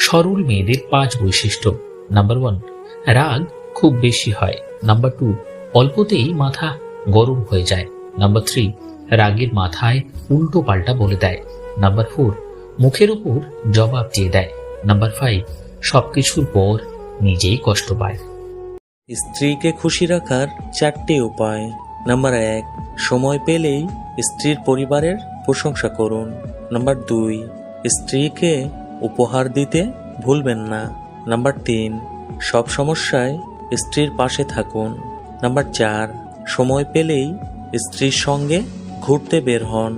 সরল মেয়েদের 5 বৈশিষ্ট্য। নাম্বার 1, রাগ খুব বেশি হয়। নাম্বার 2, অল্পতেই মাথা গরম হয়ে যায়। নাম্বার 3, রাগের মাথায় উল্টো পাল্টা বলে দেয়। নাম্বার 4, মুখের উপর জবাব দিয়ে দেয়। নাম্বার 5, সবকিছুর পর নিজেই কষ্ট পায়। স্ত্রীকে খুশি রাখার 4টি উপায়। নাম্বার 1, সময় পেলেই স্ত্রীর পরিবারের প্রশংসা করুন। নাম্বার 2, স্ত্রীকে উপহার দিতে ভুলবেন না। নাম্বার 3, সব সমস্যায় স্ত্রীর পাশে থাকুন। নাম্বার 4, সময় পেলেই স্ত্রীর সঙ্গে ঘুরতে বের হন।